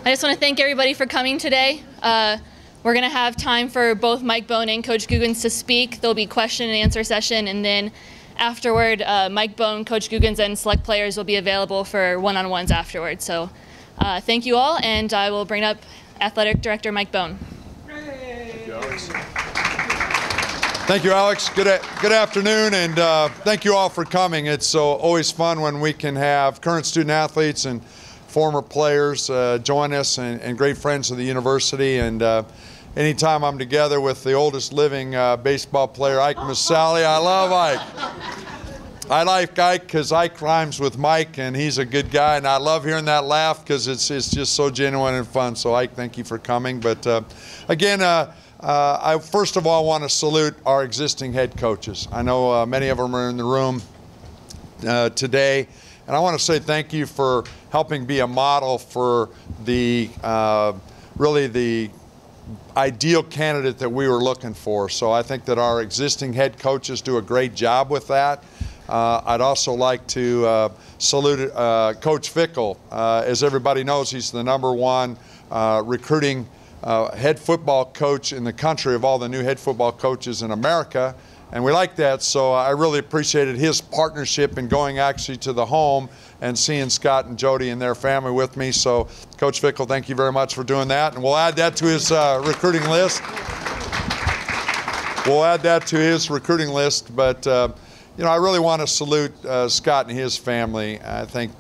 I just want to thank everybody for coming today. We're going to have time for both Mike Bone and Coach Googins to speak. There'll be question and answer session, and then afterward, Mike Bone, Coach Googins, and select players will be available for one-on-ones afterward. So thank you all, and I will bring up Athletic Director Mike Bone. Thank you, Alex. Thank you, Alex. Good afternoon, and thank you all for coming. It's always fun when we can have current student athletes and former players join us, and great friends of the university. And anytime I'm together with the oldest living baseball player, Ike Massali, I love Ike. I like Ike because Ike rhymes with Mike, and he's a good guy, and I love hearing that laugh because it's just so genuine and fun. So Ike, thank you for coming. But again, I first of all want to salute our existing head coaches. I know many of them are in the room today, and I want to say thank you for helping be a model for the really the ideal candidate that we were looking for. So I think that our existing head coaches do a great job with that. I'd also like to salute Coach Fickle. As everybody knows, he's the #1 recruiting head football coach in the country of all the new head football coaches in America. And we like that, so I really appreciated his partnership in going actually to the home and seeing Scott and Jody and their family with me. So, Coach Fickle, thank you very much for doing that. And we'll add that to his recruiting list. We'll add that to his recruiting list. But, you know, I really want to salute Scott and his family. I think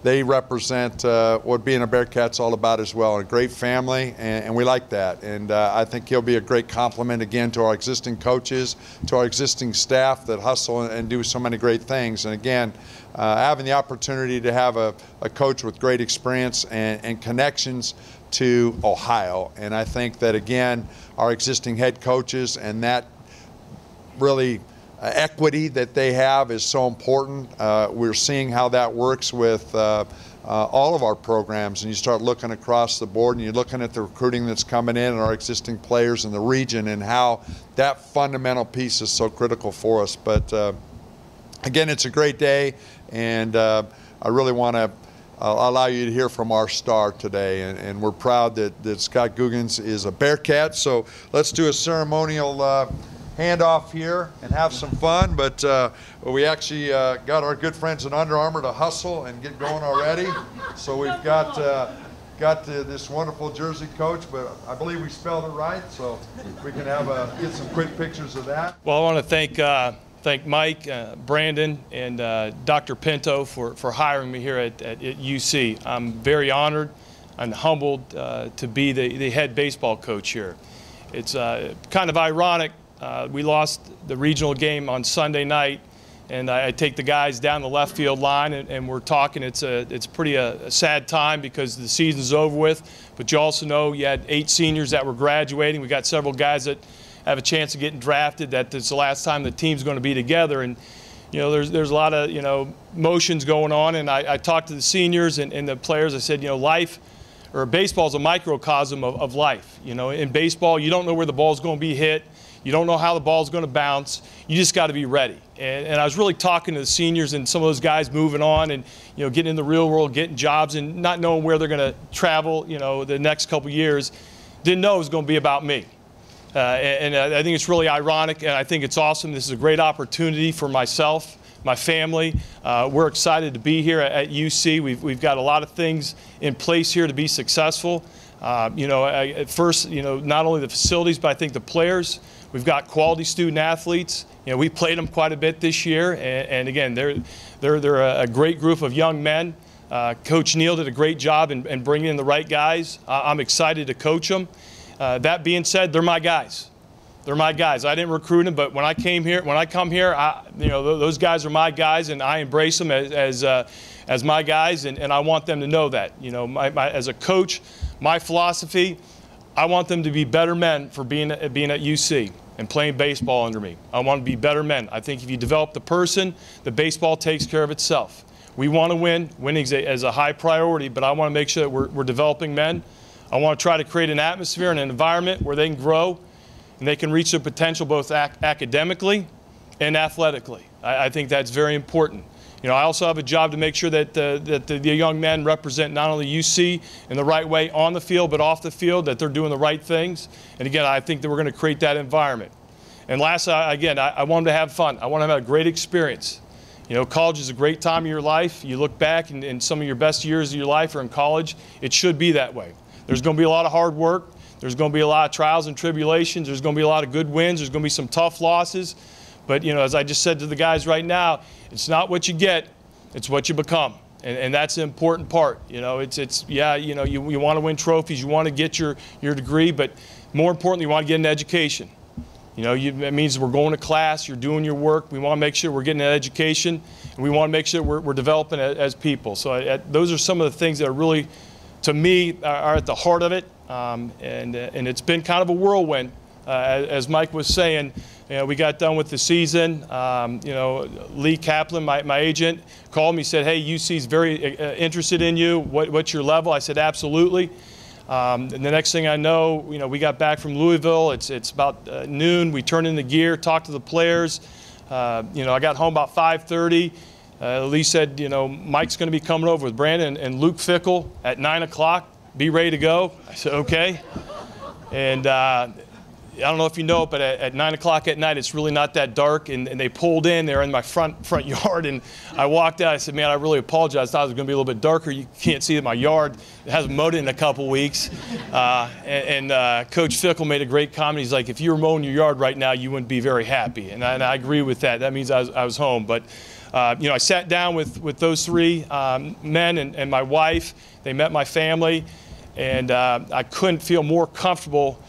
they represent what being a Bearcat's all about as well. A great family, and we like that. And I think he'll be a great compliment again to our existing coaches, to our existing staff that hustle and do so many great things. And again, having the opportunity to have a coach with great experience and connections to Ohio. And I think that, again, our existing head coaches and that really equity that they have is so important. We're seeing how that works with all of our programs, and you start looking across the board and you're looking at the recruiting that's coming in and our existing players in the region and how that fundamental piece is so critical for us. But again, it's a great day, and I really want to allow you to hear from our star today, and we're proud that Scott Googins is a Bearcat. So let's do a ceremonial handoff here and have some fun. But we actually got our good friends in Under Armour to hustle and get going already. So we've got this wonderful jersey, Coach, but I believe we spelled it right, so we can get some quick pictures of that. Well, I want to thank Mike, Brandon, and Dr. Pinto for hiring me here at UC. I'm very honored and humbled to be the head baseball coach here. It's kind of ironic. We lost the regional game on Sunday night, and I take the guys down the left field line, and we're talking. It's pretty a sad time because the season's over with. But you also know you had 8 seniors that were graduating. We got several guys that have a chance of getting drafted. That it's the last time the team's going to be together, and you know there's a lot of emotions going on. And I talked to the seniors and the players. I said, life, or baseball, is a microcosm of life. In baseball, you don't know where the ball's going to be hit. You don't know how the ball's going to bounce. You just got to be ready. And I was really talking to the seniors and some of those guys moving on and getting in the real world, getting jobs, and not knowing where they're going to travel. The next couple of years, didn't know it was going to be about me. And I think it's really ironic, and I think it's awesome. This is a great opportunity for myself, my family. We're excited to be here at UC. We've got a lot of things in place here to be successful. At first, not only the facilities, but I think the players. We've got quality student athletes. We played them quite a bit this year, and again, they're a great group of young men. Coach Neal did a great job in bringing in the right guys. I'm excited to coach them. That being said, they're my guys. They're my guys. I didn't recruit them, but when I come here, those guys are my guys, and I embrace them as my guys, and I want them to know that. As a coach, my philosophy, I want them to be better men for being at UC and playing baseball under me. I want to be better men. I think if you develop the person, the baseball takes care of itself. We want to win. Winning is a high priority, but I want to make sure that we're developing men. I want to try to create an atmosphere and an environment where they can grow and they can reach their potential both academically and athletically. I think that's very important. You know, I also have a job to make sure that the young men represent not only UC in the right way on the field, but off the field, that they're doing the right things. And again, I think that we're going to create that environment. And last, again, I want them to have fun. I want them to have a great experience. You know, college is a great time of your life. You look back and some of your best years of your life are in college. It should be that way. There's going to be a lot of hard work. There's going to be a lot of trials and tribulations. There's going to be a lot of good wins. There's going to be some tough losses. But, you know, as I just said to the guys right now, it's not what you get, it's what you become. And that's the important part. You know, yeah, you know, you want to win trophies, you want to get your degree, but more importantly, you want to get an education. You know, it means we're going to class, you're doing your work. We want to make sure we're getting an education, and we want to make sure we're developing as people. So those are some of the things that are really, to me, are at the heart of it. And it's been kind of a whirlwind. As Mike was saying, you know, we got done with the season. You know, Lee Kaplan, my agent, called me, said, hey, UC's very interested in you. What's your level? I said, absolutely. And the next thing I know, you know, we got back from Louisville. It's about noon. We turned in the gear, talked to the players. You know, I got home about 5:30. Lee said, you know, Mike's going to be coming over with Brandon and Luke Fickle at 9 o'clock. Be ready to go. I said, okay. And I don't know if you know it, but at 9 o'clock at night, it's really not that dark. And they pulled in. They're in my front yard. And I walked out. I said, man, I really apologize. I thought it was going to be a little bit darker. You can't see that my yard hasn't mowed it in a couple weeks. Coach Fickle made a great comment. He's like, if you were mowing your yard right now, you wouldn't be very happy. And I agree with that. That means I was home. But, you know, I sat down with those three men and my wife. They met my family. And I couldn't feel more comfortable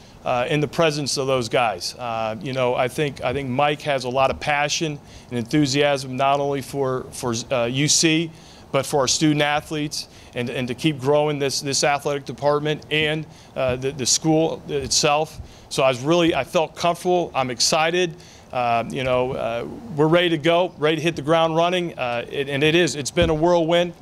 in the presence of those guys. You know, I think Mike has a lot of passion and enthusiasm, not only for UC, but for our student athletes, and to keep growing this athletic department and the school itself. So I felt comfortable. I'm excited. You know, we're ready to go, ready to hit the ground running, and it's been a whirlwind.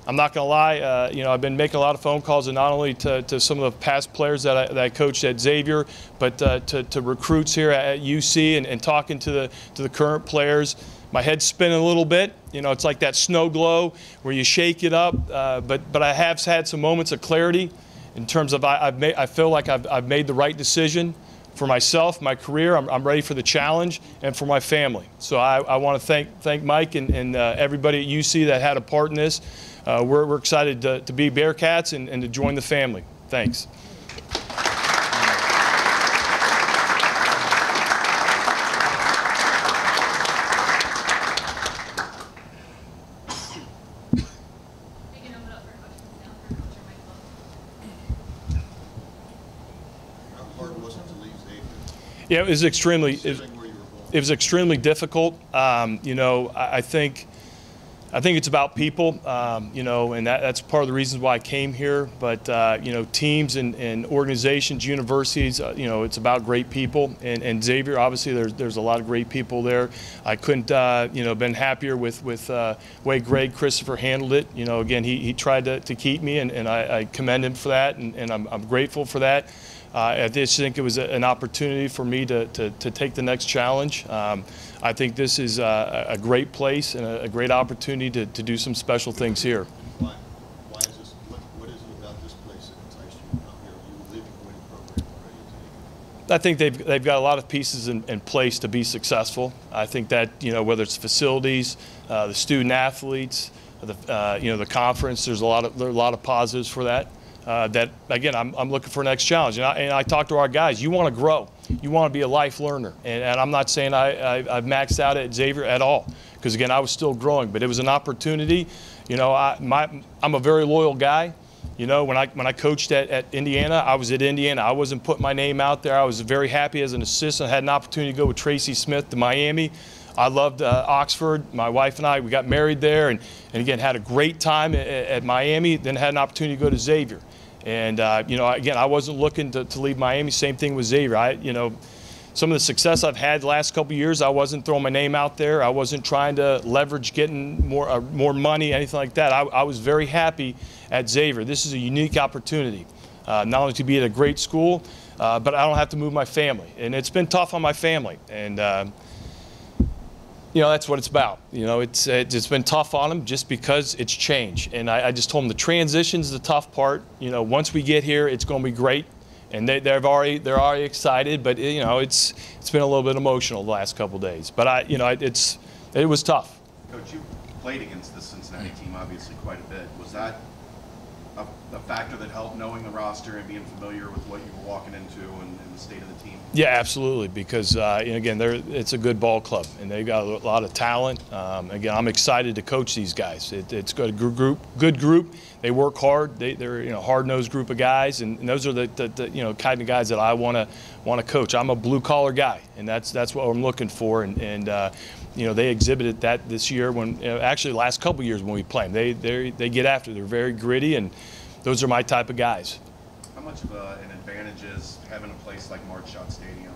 I'm not going to lie, you know, I've been making a lot of phone calls, and not only to some of the past players that I coached at Xavier, but to recruits here at UC, and talking to the current players. My head's spinning a little bit. You know, it's like that snow globe where you shake it up. But I have had some moments of clarity in terms of I feel like I've made the right decision for myself, my career. I'm ready for the challenge, and for my family. So I want to thank Mike and everybody at UC that had a part in this. We're excited to be Bearcats and to join the family. Thanks. How hard was it to leave Xavier? Yeah, it was extremely difficult. You know, I think it's about people, you know, and that's part of the reasons why I came here. But, you know, teams and organizations, universities, you know, it's about great people. And Xavier, obviously, there's a lot of great people there. I couldn't, you know, been happier with way Greg Christopher handled it. You know, again, he tried to keep me, and I commend him for that, and I'm grateful for that. I just think it was an opportunity for me to take the next challenge. I think this is a great place and a great opportunity to do some special things here. Why is this? What is it about this place that enticed you to come here? You live in a winning program already. I think they've got a lot of pieces in place to be successful. I think that, you know, whether it's facilities, the student athletes, you know, the conference, there are a lot of positives for that. That, again, I'm looking for the next challenge. And I talk to our guys. You want to grow. You want to be a life learner. And I'm not saying I've maxed out at Xavier at all, because, again, I was still growing. But it was an opportunity. You know, I'm a very loyal guy. You know, when I coached at Indiana, I was at Indiana. I wasn't putting my name out there. I was very happy as an assistant. I had an opportunity to go with Tracy Smith to Miami. I loved Oxford. My wife and I, we got married there, and again, had a great time at Miami, then had an opportunity to go to Xavier. And, you know, again, I wasn't looking to leave Miami. Same thing with Xavier. You know, some of the success I've had the last couple of years, I wasn't throwing my name out there. I wasn't trying to leverage getting more money, anything like that. I was very happy at Xavier. This is a unique opportunity, not only to be at a great school, but I don't have to move my family. And it's been tough on my family. And That's what it's about. It's been tough on them just because it's change. And I just told them the transition's the tough part. Once we get here, it's going to be great. And they're already excited. But it's been a little bit emotional the last couple of days. But it was tough. Coach, you played against the Cincinnati team obviously quite a bit. Was that a factor that helped, knowing the roster and being familiar with what you were walking into and the state of the team? Yeah, absolutely, because again, it's a good ball club, and they've got a lot of talent. Again, I'm excited to coach these guys. It's got a good group. They work hard. They're hard-nosed group of guys, and those are the kind of guys that I want to coach. I'm a blue-collar guy, and that's what I'm looking for. And they exhibited that this year when actually the last couple of years when we play them. They get after it. They're very gritty, and those are my type of guys. How much of an advantage is having a place like Marchot Stadium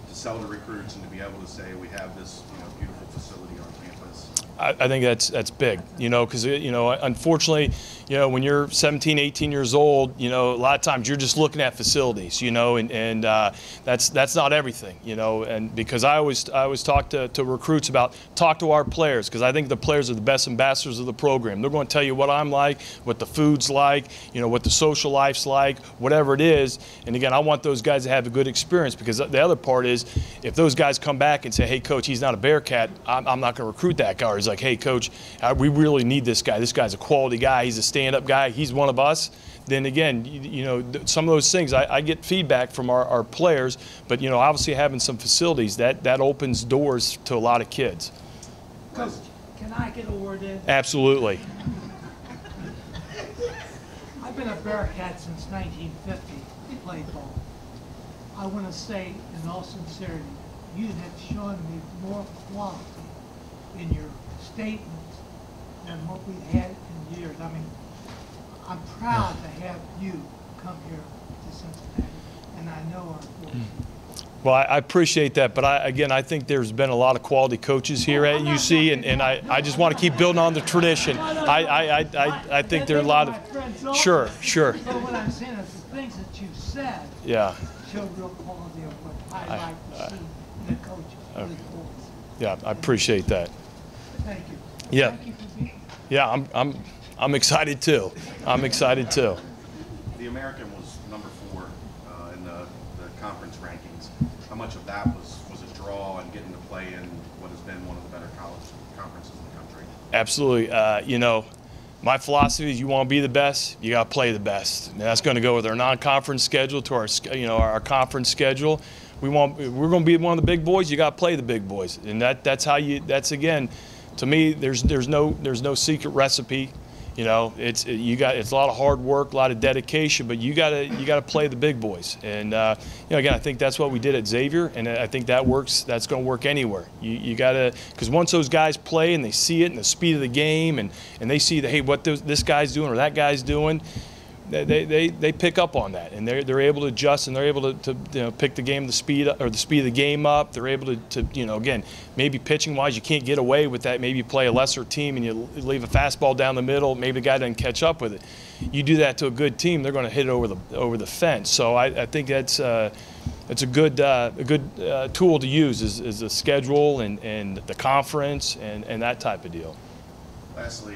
to sell to recruits and to be able to say we have this beautiful facility on campus? I think that's big, because unfortunately, when you're 17, 18 years old, a lot of times you're just looking at facilities, and that's not everything, and because I always talk to recruits about talk to our players, because I think the players are the best ambassadors of the program. They're going to tell you what I'm like, what the food's like, what the social life's like, whatever it is. And again, I want those guys to have a good experience, because the other part is if those guys come back and say, hey, coach, he's not a Bearcat, I'm not going to recruit that guy. Or he's like, hey, coach, we really need this guy. This guy's a quality guy. He's a stand-up guy. He's one of us. Then again, some of those things, I get feedback from our players, but obviously having some facilities, that opens doors to a lot of kids. Coach, can I get a word in? Absolutely. I've been a Bearcat since 1950, played ball. I want to say, in all sincerity, you have shown me more quality in your statements than what we've had in years. I mean, I'm proud to have you come here to Cincinnati, and I know our boys. Well, I appreciate that, but I think there's been a lot of quality coaches here at UC, and I just want to keep building on the tradition. I think there are a lot of sure. But what I'm saying is the things that you said show real quality of what I like to see in a coach with his boys. Yeah, I appreciate that. Thank you. Yeah. Thank you for being here. Yeah, I'm excited too. I'm excited too. The American was number 4 in the conference rankings. How much of that was a draw and getting to play in what has been one of the better college conferences in the country? Absolutely. My philosophy is you want to be the best, you got to play the best. And that's going to go with our non-conference schedule to our conference schedule. We're going to be one of the big boys. You got to play the big boys, and that's again, to me, there's no secret recipe. It's a lot of hard work, a lot of dedication, but you gotta play the big boys. And again, I think that's what we did at Xavier, and I think that works. That's going to work anywhere. You gotta, because once those guys play and they see it and the speed of the game, and they see that, hey, what this guy's doing or that guy's doing, they pick up on that, and they're able to adjust, and they're able to pick the game, the speed of the game up. They're able to again, maybe pitching wise you can't get away with that. Maybe you play a lesser team and you leave a fastball down the middle. Maybe the guy doesn't catch up with it. You do that to a good team, they're going to hit it over the fence. So I think that's it's a good tool to use is the schedule and the conference and that type of deal. Lastly,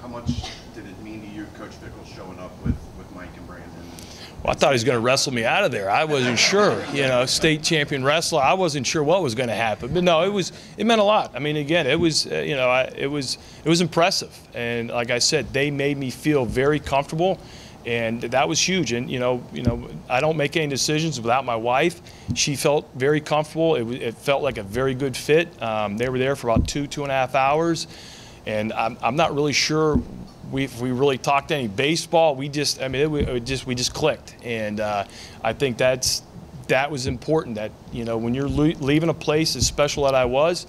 how much did it mean to you, Coach Fickle, showing up with Mike and Brandon? Well, I thought he was going to wrestle me out of there. I wasn't sure. State champion wrestler. I wasn't sure what was going to happen. But no, it meant a lot. I mean, again, it was it was impressive. And like I said, they made me feel very comfortable, and that was huge. And I don't make any decisions without my wife. She felt very comfortable. It felt like a very good fit. They were there for about 2.5 hours. And I'm not really sure if we really talked any baseball. We just clicked, and I think that was important. That when you're leaving a place as special as I was,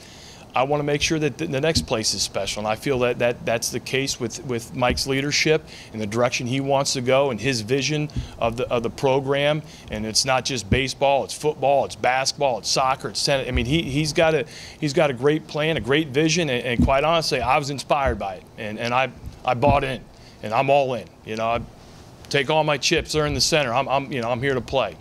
I want to make sure that the next place is special, and I feel that's the case with Mike's leadership and the direction he wants to go and his vision of the program. And it's not just baseball; it's football, it's basketball, it's soccer, it's tennis. I mean, he's got a great plan, a great vision, and quite honestly, I was inspired by it, and I bought in, and I'm all in. I take all my chips; they're in the center. I'm here to play.